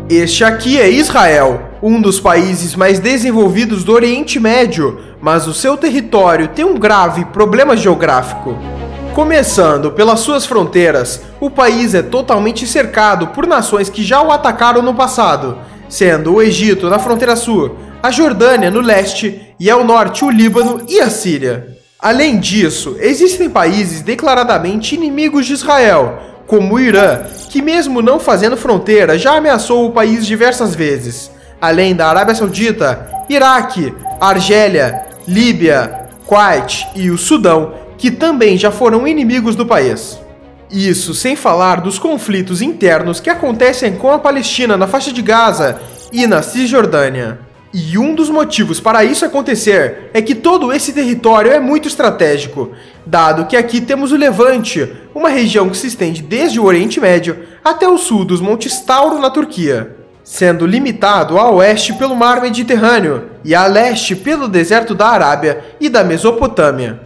Este aqui é Israel, um dos países mais desenvolvidos do Oriente Médio, mas o seu território tem um grave problema geográfico. Começando pelas suas fronteiras, o país é totalmente cercado por nações que já o atacaram no passado, sendo o Egito na fronteira sul, a Jordânia no leste e ao norte o Líbano e a Síria. Além disso, existem países declaradamente inimigos de Israel, como o Irã, que mesmo não fazendo fronteira já ameaçou o país diversas vezes, além da Arábia Saudita, Iraque, Argélia, Líbia, Kuwait e o Sudão, que também já foram inimigos do país. Isso sem falar dos conflitos internos que acontecem com a Palestina na faixa de Gaza e na Cisjordânia. E um dos motivos para isso acontecer é que todo esse território é muito estratégico, dado que aqui temos o Levante, uma região que se estende desde o Oriente Médio até o sul dos Montes Tauro na Turquia, sendo limitado a oeste pelo Mar Mediterrâneo e a leste pelo deserto da Arábia e da Mesopotâmia.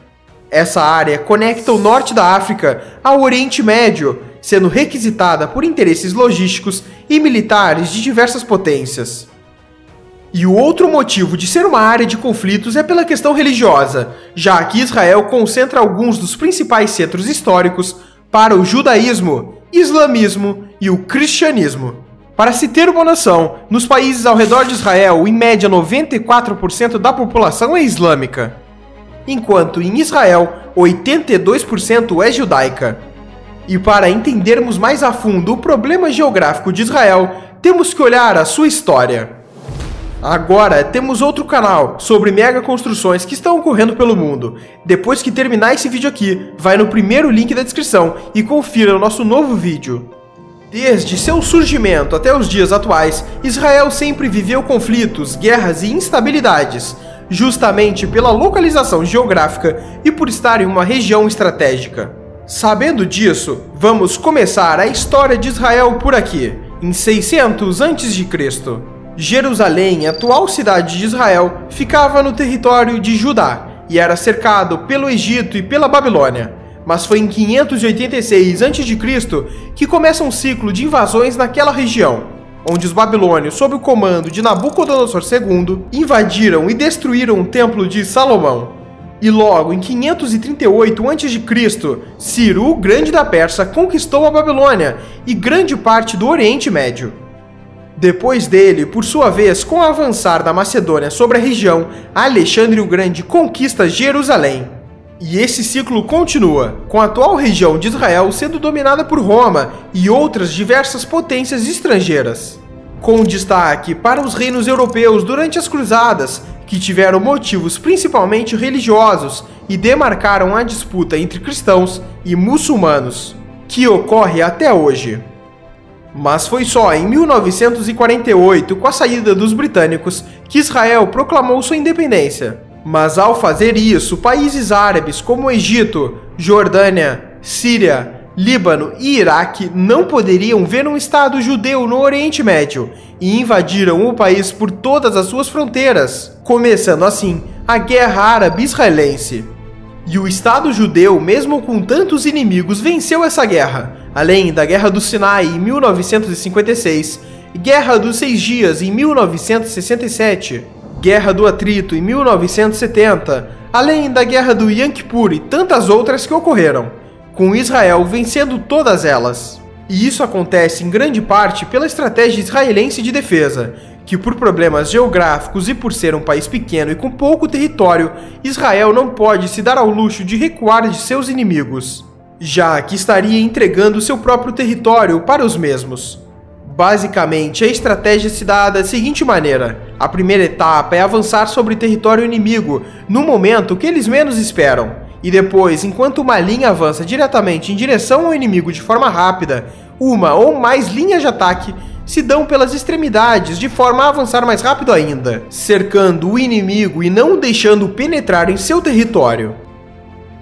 Essa área conecta o norte da África ao Oriente Médio, sendo requisitada por interesses logísticos e militares de diversas potências. E o outro motivo de ser uma área de conflitos é pela questão religiosa, já que Israel concentra alguns dos principais centros históricos para o judaísmo, islamismo e o cristianismo. Para se ter uma noção, nos países ao redor de Israel, em média 94% da população é islâmica, enquanto em Israel 82% é judaica. E para entendermos mais a fundo o problema geográfico de Israel, temos que olhar a sua história. Agora temos outro canal sobre mega construções que estão ocorrendo pelo mundo. Depois que terminar esse vídeo aqui, vai no primeiro link da descrição e confira o nosso novo vídeo. Desde seu surgimento até os dias atuais, Israel sempre viveu conflitos, guerras e instabilidades, justamente pela localização geográfica e por estar em uma região estratégica. Sabendo disso, vamos começar a história de Israel por aqui, em 600 a.C. Jerusalém, atual cidade de Israel, ficava no território de Judá e era cercado pelo Egito e pela Babilônia. Mas foi em 586 a.C. que começa um ciclo de invasões naquela região, onde os babilônios, sob o comando de Nabucodonosor II, invadiram e destruíram o Templo de Salomão. E logo em 538 a.C., Ciro, o Grande da Pérsia, conquistou a Babilônia e grande parte do Oriente Médio. Depois dele, por sua vez, com o avançar da Macedônia sobre a região, Alexandre o Grande conquista Jerusalém. E esse ciclo continua, com a atual região de Israel sendo dominada por Roma e outras diversas potências estrangeiras, com destaque para os reinos europeus durante as Cruzadas, que tiveram motivos principalmente religiosos e demarcaram a disputa entre cristãos e muçulmanos, que ocorre até hoje. Mas foi só em 1948, com a saída dos britânicos, que Israel proclamou sua independência. Mas ao fazer isso, países árabes como Egito, Jordânia, Síria, Líbano e Iraque não poderiam ver um Estado judeu no Oriente Médio e invadiram o país por todas as suas fronteiras, começando assim a Guerra Árabe-Israelense. E o Estado judeu, mesmo com tantos inimigos, venceu essa guerra, além da Guerra do Sinai em 1956, Guerra dos 6 Dias em 1967, Guerra do Atrito em 1970, além da Guerra do Yom Kippur e tantas outras que ocorreram, com Israel vencendo todas elas. E isso acontece em grande parte pela estratégia israelense de defesa, que por problemas geográficos e por ser um país pequeno e com pouco território, Israel não pode se dar ao luxo de recuar de seus inimigos, já que estaria entregando seu próprio território para os mesmos. Basicamente, a estratégia se dá da seguinte maneira: a primeira etapa é avançar sobre território inimigo no momento que eles menos esperam, e depois, enquanto uma linha avança diretamente em direção ao inimigo de forma rápida, uma ou mais linhas de ataque se dão pelas extremidades de forma a avançar mais rápido ainda, cercando o inimigo e não o deixando penetrar em seu território.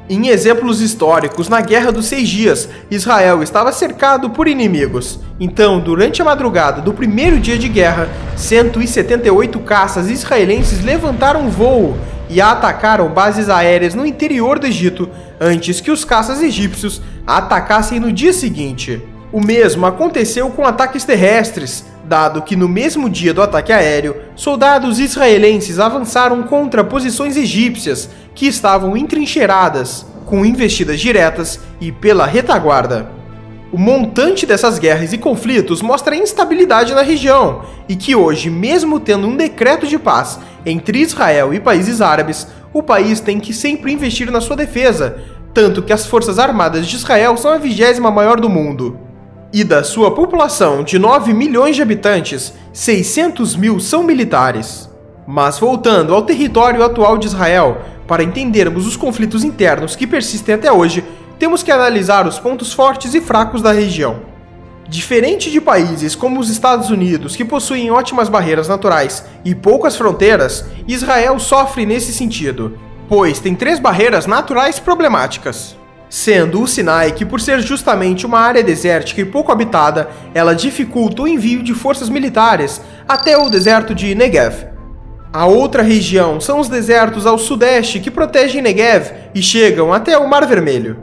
Em exemplos históricos, na Guerra dos 6 Dias, Israel estava cercado por inimigos. Então, durante a madrugada do primeiro dia de guerra, 178 caças israelenses levantaram voo e atacaram bases aéreas no interior do Egito, antes que os caças egípcios atacassem no dia seguinte. O mesmo aconteceu com ataques terrestres, dado que no mesmo dia do ataque aéreo, soldados israelenses avançaram contra posições egípcias que estavam entrincheiradas, com investidas diretas e pela retaguarda. O montante dessas guerras e conflitos mostra a instabilidade na região e que hoje, mesmo tendo um decreto de paz entre Israel e países árabes, o país tem que sempre investir na sua defesa, tanto que as forças armadas de Israel são a 20ª maior do mundo. E da sua população de 9 milhões de habitantes, 600 mil são militares. Mas voltando ao território atual de Israel, para entendermos os conflitos internos que persistem até hoje, temos que analisar os pontos fortes e fracos da região. Diferente de países como os Estados Unidos, que possuem ótimas barreiras naturais e poucas fronteiras, Israel sofre nesse sentido, pois tem 3 barreiras naturais problemáticas. Sendo o Sinai, que por ser justamente uma área desértica e pouco habitada, ela dificulta o envio de forças militares até o deserto de Negev. A outra região são os desertos ao sudeste que protegem Negev e chegam até o Mar Vermelho.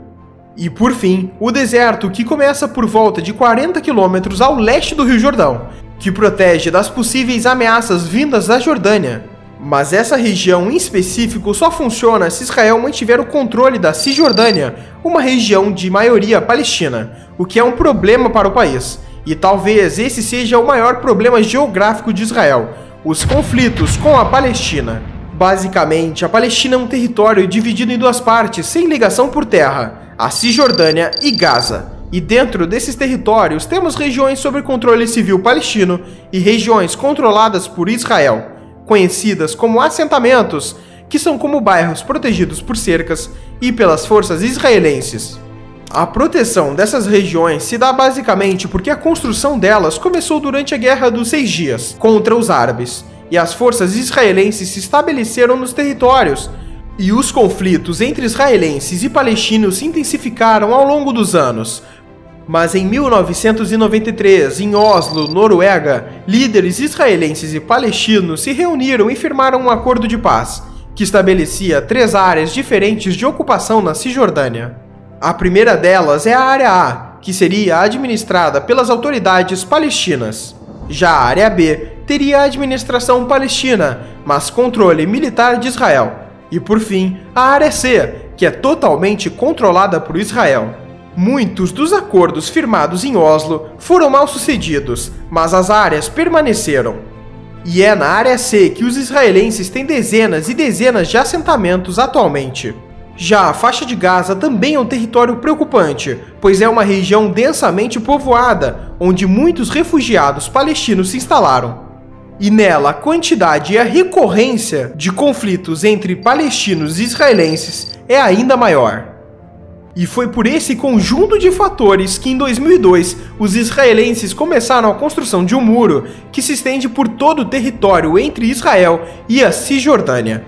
E por fim, o deserto que começa por volta de 40 quilômetros ao leste do Rio Jordão, que protege das possíveis ameaças vindas da Jordânia. Mas essa região em específico só funciona se Israel mantiver o controle da Cisjordânia, uma região de maioria palestina, o que é um problema para o país. E talvez esse seja o maior problema geográfico de Israel, os conflitos com a Palestina. Basicamente, a Palestina é um território dividido em 2 partes, sem ligação por terra, a Cisjordânia e Gaza. E dentro desses territórios temos regiões sob controle civil palestino e regiões controladas por Israel, conhecidas como assentamentos, que são como bairros protegidos por cercas e pelas forças israelenses. A proteção dessas regiões se dá basicamente porque a construção delas começou durante a Guerra dos 6 Dias contra os árabes, e as forças israelenses se estabeleceram nos territórios, e os conflitos entre israelenses e palestinos se intensificaram ao longo dos anos. Mas em 1993, em Oslo, Noruega, líderes israelenses e palestinos se reuniram e firmaram um acordo de paz, que estabelecia 3 áreas diferentes de ocupação na Cisjordânia. A primeira delas é a Área A, que seria administrada pelas autoridades palestinas. Já a Área B teria a administração palestina, mas controle militar de Israel. E por fim, a Área C, que é totalmente controlada por Israel. Muitos dos acordos firmados em Oslo foram mal sucedidos, mas as áreas permaneceram. E é na Área C que os israelenses têm dezenas e dezenas de assentamentos atualmente. Já a faixa de Gaza também é um território preocupante, pois é uma região densamente povoada, onde muitos refugiados palestinos se instalaram. E nela a quantidade e a recorrência de conflitos entre palestinos e israelenses é ainda maior. E foi por esse conjunto de fatores que em 2002 os israelenses começaram a construção de um muro que se estende por todo o território entre Israel e a Cisjordânia.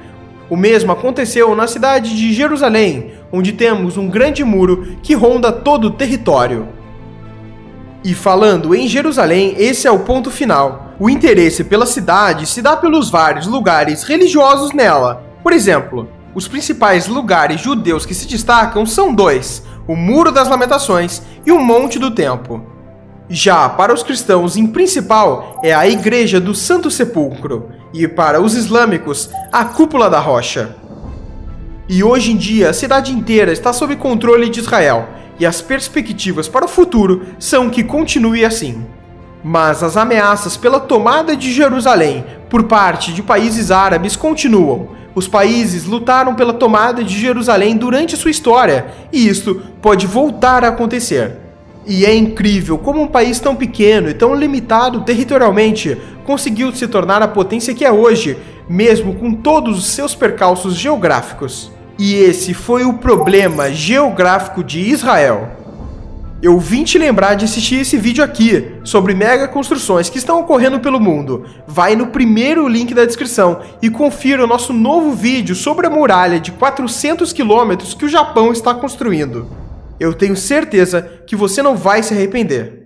O mesmo aconteceu na cidade de Jerusalém, onde temos um grande muro que ronda todo o território. E falando em Jerusalém, esse é o ponto final. O interesse pela cidade se dá pelos vários lugares religiosos nela. Por exemplo, os principais lugares judeus que se destacam são 2, o Muro das Lamentações e o Monte do Templo. Já para os cristãos, em principal, é a Igreja do Santo Sepulcro, e para os islâmicos, a Cúpula da Rocha. E hoje em dia, a cidade inteira está sob controle de Israel, e as perspectivas para o futuro são que continue assim. Mas as ameaças pela tomada de Jerusalém por parte de países árabes continuam. Os países lutaram pela tomada de Jerusalém durante sua história, e isto pode voltar a acontecer. E é incrível como um país tão pequeno e tão limitado territorialmente conseguiu se tornar a potência que é hoje, mesmo com todos os seus percalços geográficos. E esse foi o problema geográfico de Israel. Eu vim te lembrar de assistir esse vídeo aqui, sobre mega construções que estão ocorrendo pelo mundo. Vai no primeiro link da descrição e confira o nosso novo vídeo sobre a muralha de 400 km que o Japão está construindo. Eu tenho certeza que você não vai se arrepender.